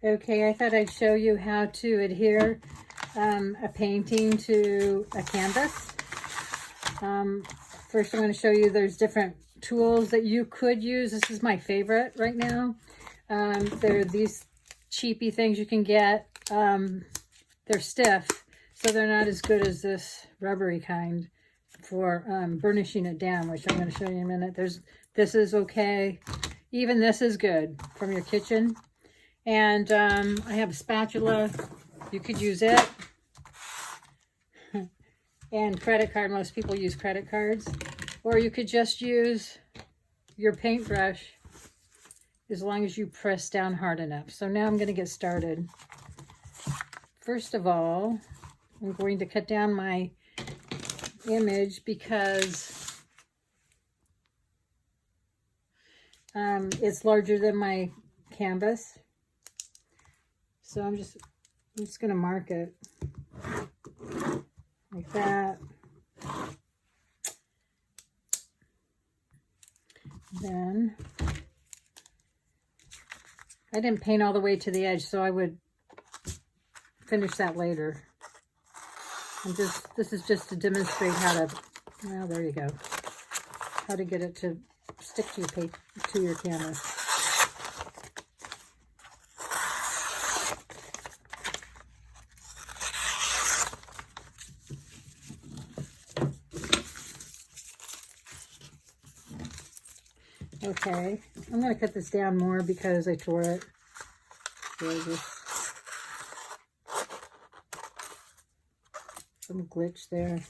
Okay, I thought I'd show you how to adhere a painting to a canvas. First, I'm going to show you there's different tools that you could use. This is my favorite right now. They're these cheapy things you can get. They're stiff, so they're not as good as this rubbery kind for burnishing it down, which I'm going to show you in a minute. This is okay. Even this is good from your kitchen. And I have a spatula. You could use it. And credit card. Most people use credit cards. Or you could just use your paintbrush as long as you press down hard enough. So now I'm going to get started. First of all, I'm going to cut down my image because it's larger than my canvas. So I'm just going to mark it like that. Then I didn't paint all the way to the edge, so I would finish that later. This is just to demonstrate how to, well, there you go, how to get it to stick to your paper, to your canvas. Okay, I'm going to cut this down more because I tore it. So some glitch there.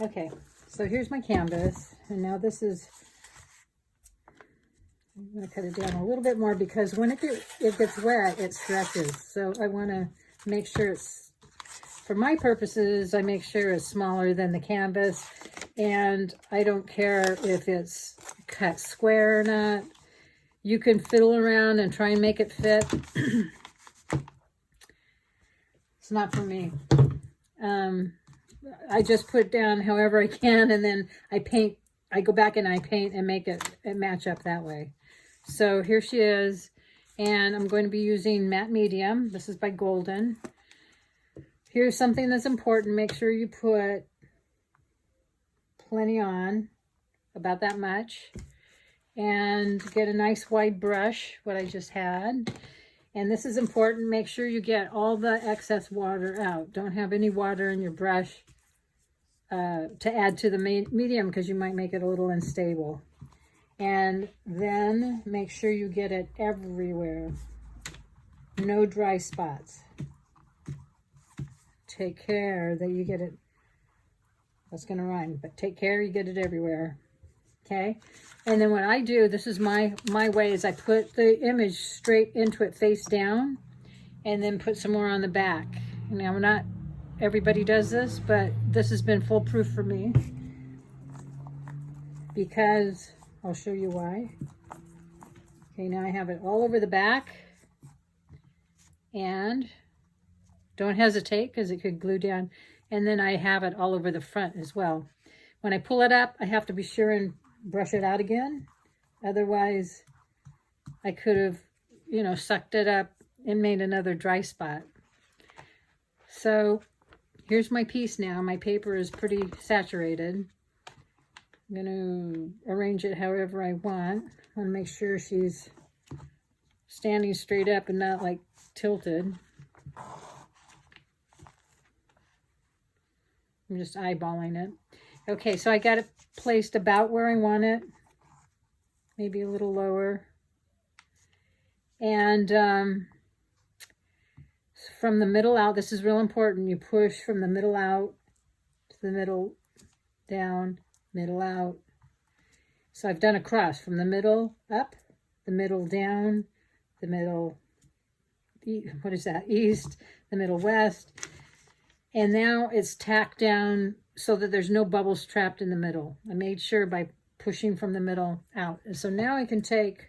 Okay, so here's my canvas, and now this is, I'm going to cut it down a little bit more because when it gets wet, it stretches. So I want to make sure it's, for my purposes, I make sure it's smaller than the canvas. And I don't care if it's cut square or not. You can fiddle around and try and make it fit. It's not for me. I just put down however I can, and then I paint. I go back and I paint and make it match up that way. So here she is, and I'm going to be using matte medium. This is by Golden. Here's something that's important. Make sure you put plenty on, about that much, and get a nice wide brush, what I just had. And this is important. Make sure you get all the excess water out. Don't have any water in your brush to add to the medium, because you might make it a little unstable. And then make sure you get it everywhere. No dry spots. Take care that you get it. That's going to rhyme, but take care you get it everywhere. Okay, and then what I do, this is my way, is I put the image straight into it face down, and then put some more on the back. Now, not everybody does this, but this has been foolproof for me, because I'll show you why. Okay, now I have it all over the back, and don't hesitate because it could glue down. And then I have it all over the front as well. When I pull it up, I have to be sure and brush it out again. Otherwise, I could have, you know, sucked it up and made another dry spot. So here's my piece now. My paper is pretty saturated. I'm going to arrange it however I want. I want to make sure she's standing straight up and not like tilted. I'm just eyeballing it. Okay, so I got it placed about where I want it. Maybe a little lower. And from the middle out, this is real important. You push from the middle out to the middle, down, middle out. So I've done a cross from the middle up, the middle down, the middle, what is that, east, the middle west. And now it's tacked down so that there's no bubbles trapped in the middle. I made sure by pushing from the middle out. And so now I can take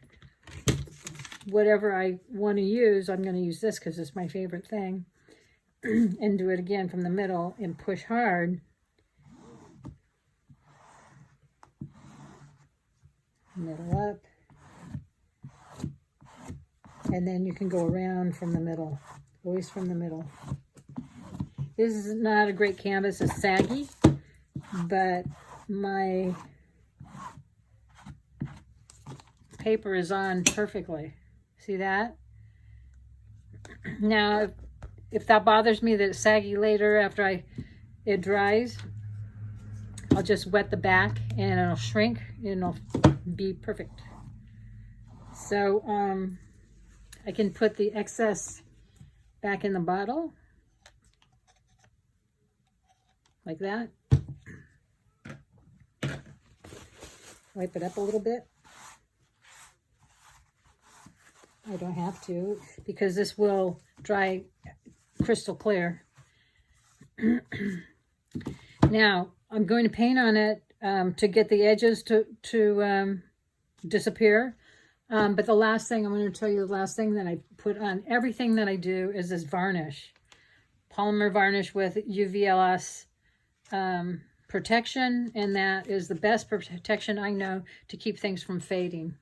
whatever I want to use. I'm going to use this because it's my favorite thing. And do it again from the middle and push hard. Middle up. And then you can go around from the middle, always from the middle. This is not a great canvas, it's saggy, but my paper is on perfectly. See that? Now, if that bothers me that it's saggy later after it dries, I'll just wet the back and it'll shrink and it'll be perfect. So I can put the excess back in the bottle like that. Wipe it up a little bit. I don't have to because this will dry crystal clear. Now I'm going to paint on it to get the edges to disappear. But the last thing, I'm going to tell you the last thing that I put on everything that I do is this varnish. Polymer varnish with UVLS protection, and that is the best protection I know to keep things from fading.